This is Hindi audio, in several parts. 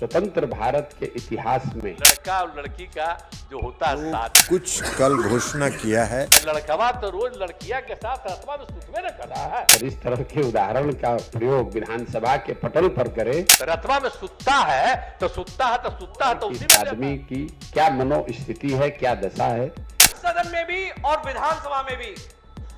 स्वतंत्र भारत के इतिहास में लड़का और लड़की का जो होता है साथ कुछ कल घोषणा किया है। लड़कवा तो रोज लड़किया के साथ रतवा में सुतवे न कर रहा है। और इस तरह के उदाहरण का प्रयोग विधानसभा के पटल पर करे, रतवा में सुतता है तो उसी में आदमी की क्या मनोस्थिति है, क्या दशा है। सदन में भी और विधानसभा में भी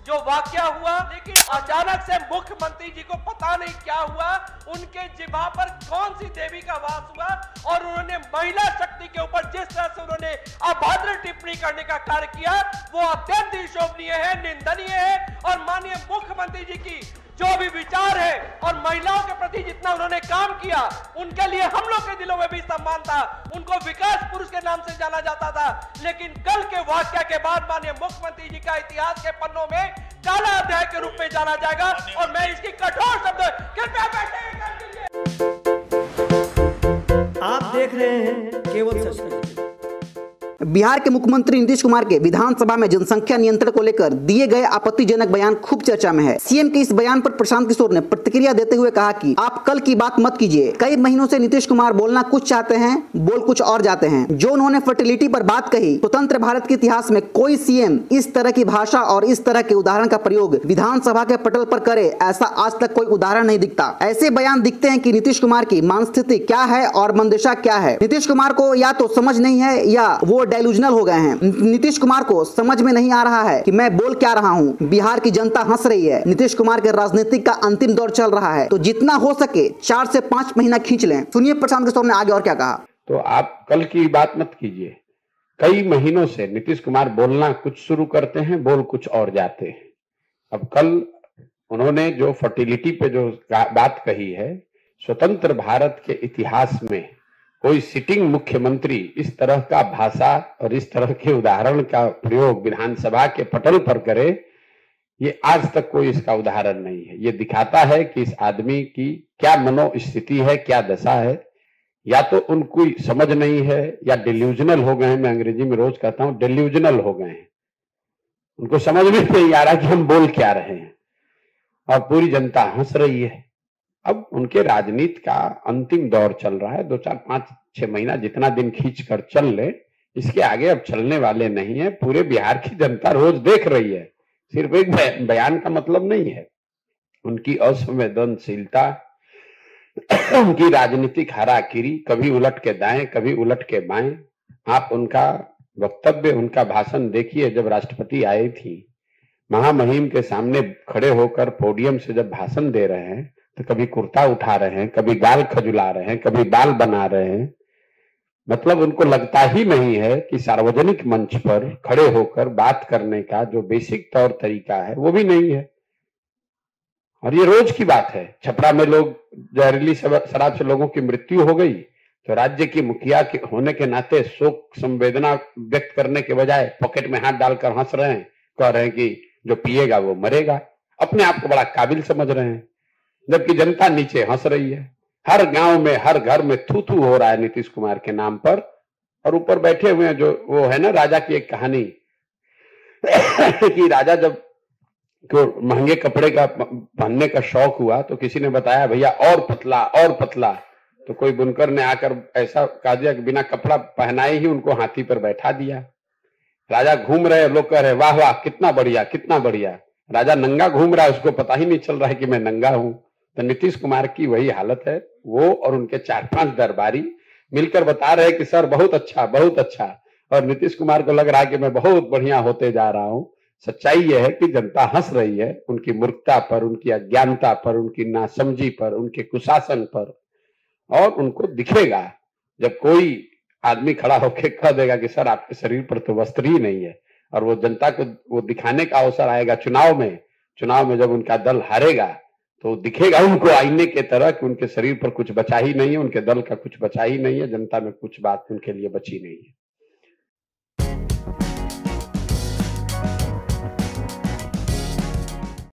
जो वाकया हुआ, लेकिन अचानक से मुख्यमंत्री जी को पता नहीं क्या हुआ, उनके जिह्वा पर कौन सी देवी का वास हुआ और उन्होंने महिला शक्ति के ऊपर जिस तरह से उन्होंने अभद्र टिप्पणी करने का कार्य किया, वो अत्यंत ही शोभनीय है, निंदनीय है। और माननीय मुख्यमंत्री जी की जो भी विचार है और महिलाओं के प्रति जितना उन्होंने काम किया, उनके लिए हम लोग के दिलों में भी सम्मान था। उनको विकास पुरुष के नाम से जाना जाता था, लेकिन कल के वाकया के बाद माननीय मुख्यमंत्री जी का इतिहास के पन्नों में काला अध्याय के रूप में जाना जाएगा। और मैं इसकी कठोर शब्द कृपया बैठे। आप देख रहे हैं केवल सच। बिहार के मुख्यमंत्री नीतीश कुमार के विधानसभा में जनसंख्या नियंत्रण को लेकर दिए गए आपत्तिजनक बयान खूब चर्चा में है। सीएम के इस बयान पर प्रशांत किशोर ने प्रतिक्रिया देते हुए कहा कि आप कल की बात मत कीजिए। कई महीनों से नीतीश कुमार बोलना कुछ चाहते हैं, बोल कुछ और जाते हैं। जो उन्होंने फर्टिलिटी पर बात कही, स्वतंत्र भारत के इतिहास में कोई सीएम इस तरह की भाषा और इस तरह के उदाहरण का प्रयोग विधानसभा के पटल पर करे, ऐसा आज तक कोई उदाहरण नहीं दिखता। ऐसे बयान दिखते हैं कि नीतीश कुमार की मानस्थिति क्या है और मनदशा क्या है। नीतीश कुमार को या तो समझ नहीं है या वो डेलूजनल हो गए हैं। नीतीश कुमार को समझ में नहीं आ रहा है कि मैं बोल क्या रहा हूं। बिहार की जनता हंस रही है। नीतीश कुमार के राजनीतिक का अंतिम दौर चल रहा है, तो जितना हो सके 4 से 5 महीना खींच लें। सुनिए प्रशांत किशोर ने आगे और क्या कहा। तो आप कल की बात मत कीजिए। कई महीनों से नीतीश कुमार बोलना कुछ शुरू करते हैं, बोल कुछ और जाते हैं। अब कल उन्होंने जो फर्टिलिटी पे जो बात कही है, स्वतंत्र भारत के इतिहास में कोई सिटिंग मुख्यमंत्री इस तरह का भाषा और इस तरह के उदाहरण का प्रयोग विधानसभा के पटल पर करे, ये आज तक कोई इसका उदाहरण नहीं है। ये दिखाता है कि इस आदमी की क्या मनोस्थिति है, क्या दशा है। या तो उनको समझ नहीं है या डिल्यूजनल हो गए हैं। मैं अंग्रेजी में रोज कहता हूं डिल्यूजनल हो गए हैं। उनको समझ में नहीं आ रहा कि हम बोल क्या रहे हैं और पूरी जनता हंस रही है। अब उनके राजनीति का अंतिम दौर चल रहा है। 2, 4, 5, 6 महीना जितना दिन खींच कर चल ले, इसके आगे अब चलने वाले नहीं है। पूरे बिहार की जनता रोज देख रही है। सिर्फ एक बयान का मतलब नहीं है। उनकी असंवेदनशीलता, उनकी राजनीतिक हाराकिरी, कभी उलट के दाएं कभी उलट के बाएं। आप उनका वक्तव्य, उनका भाषण देखिए। जब राष्ट्रपति आई थी, महामहिम के सामने खड़े होकर पोडियम से जब भाषण दे रहे हैं, तो कभी कुर्ता उठा रहे हैं, कभी गाल खजुला रहे हैं, कभी बाल बना रहे हैं। मतलब उनको लगता ही नहीं है कि सार्वजनिक मंच पर खड़े होकर बात करने का जो बेसिक तौर तरीका है वो भी नहीं है। और ये रोज की बात है। छपरा में लोग जहरीली शराब से लोगों की मृत्यु हो गई, तो राज्य की मुखिया के होने के नाते शोक संवेदना व्यक्त करने के बजाय पॉकेट में हाथ डालकर हंस रहे हैं, कह रहे हैं कि जो पिएगा वो मरेगा। अपने आप को बड़ा काबिल समझ रहे हैं, जबकि जनता नीचे हंस रही है। हर गांव में, हर घर में थू थू हो रहा है नीतीश कुमार के नाम पर। और ऊपर बैठे हुए हैं जो वो है ना, राजा की एक कहानी कि राजा जब को महंगे कपड़े का पहनने का शौक हुआ, तो किसी ने बताया भैया और पतला और पतला। तो कोई बुनकर ने आकर ऐसा कह दिया कि बिना कपड़ा पहनाए ही उनको हाथी पर बैठा दिया। राजा घूम रहे, लोग कह रहे वाह वाह कितना बढ़िया कितना बढ़िया। राजा नंगा घूम रहा है, उसको पता ही नहीं चल रहा है कि मैं नंगा हूं। तो नीतीश कुमार की वही हालत है। वो और उनके 4-5 दरबारी मिलकर बता रहे हैं कि सर बहुत अच्छा बहुत अच्छा। और नीतीश कुमार को लग रहा है कि मैं बहुत बढ़िया होते जा रहा हूं। सच्चाई यह है कि जनता हंस रही है उनकी मूर्खता पर, उनकी अज्ञानता पर, उनकी नासमझी पर, उनके कुशासन पर। और उनको दिखेगा जब कोई आदमी खड़ा होकर कह देगा कि सर आपके शरीर पर तो वस्त्र ही नहीं है। और वो जनता को वो दिखाने का अवसर आएगा चुनाव में जब उनका दल हारेगा, तो दिखेगा उनको आईने के तरह कि उनके शरीर पर कुछ बचा ही नहीं है, उनके दल का कुछ बचा ही नहीं है, जनता में कुछ बात उनके लिए बची नहीं है।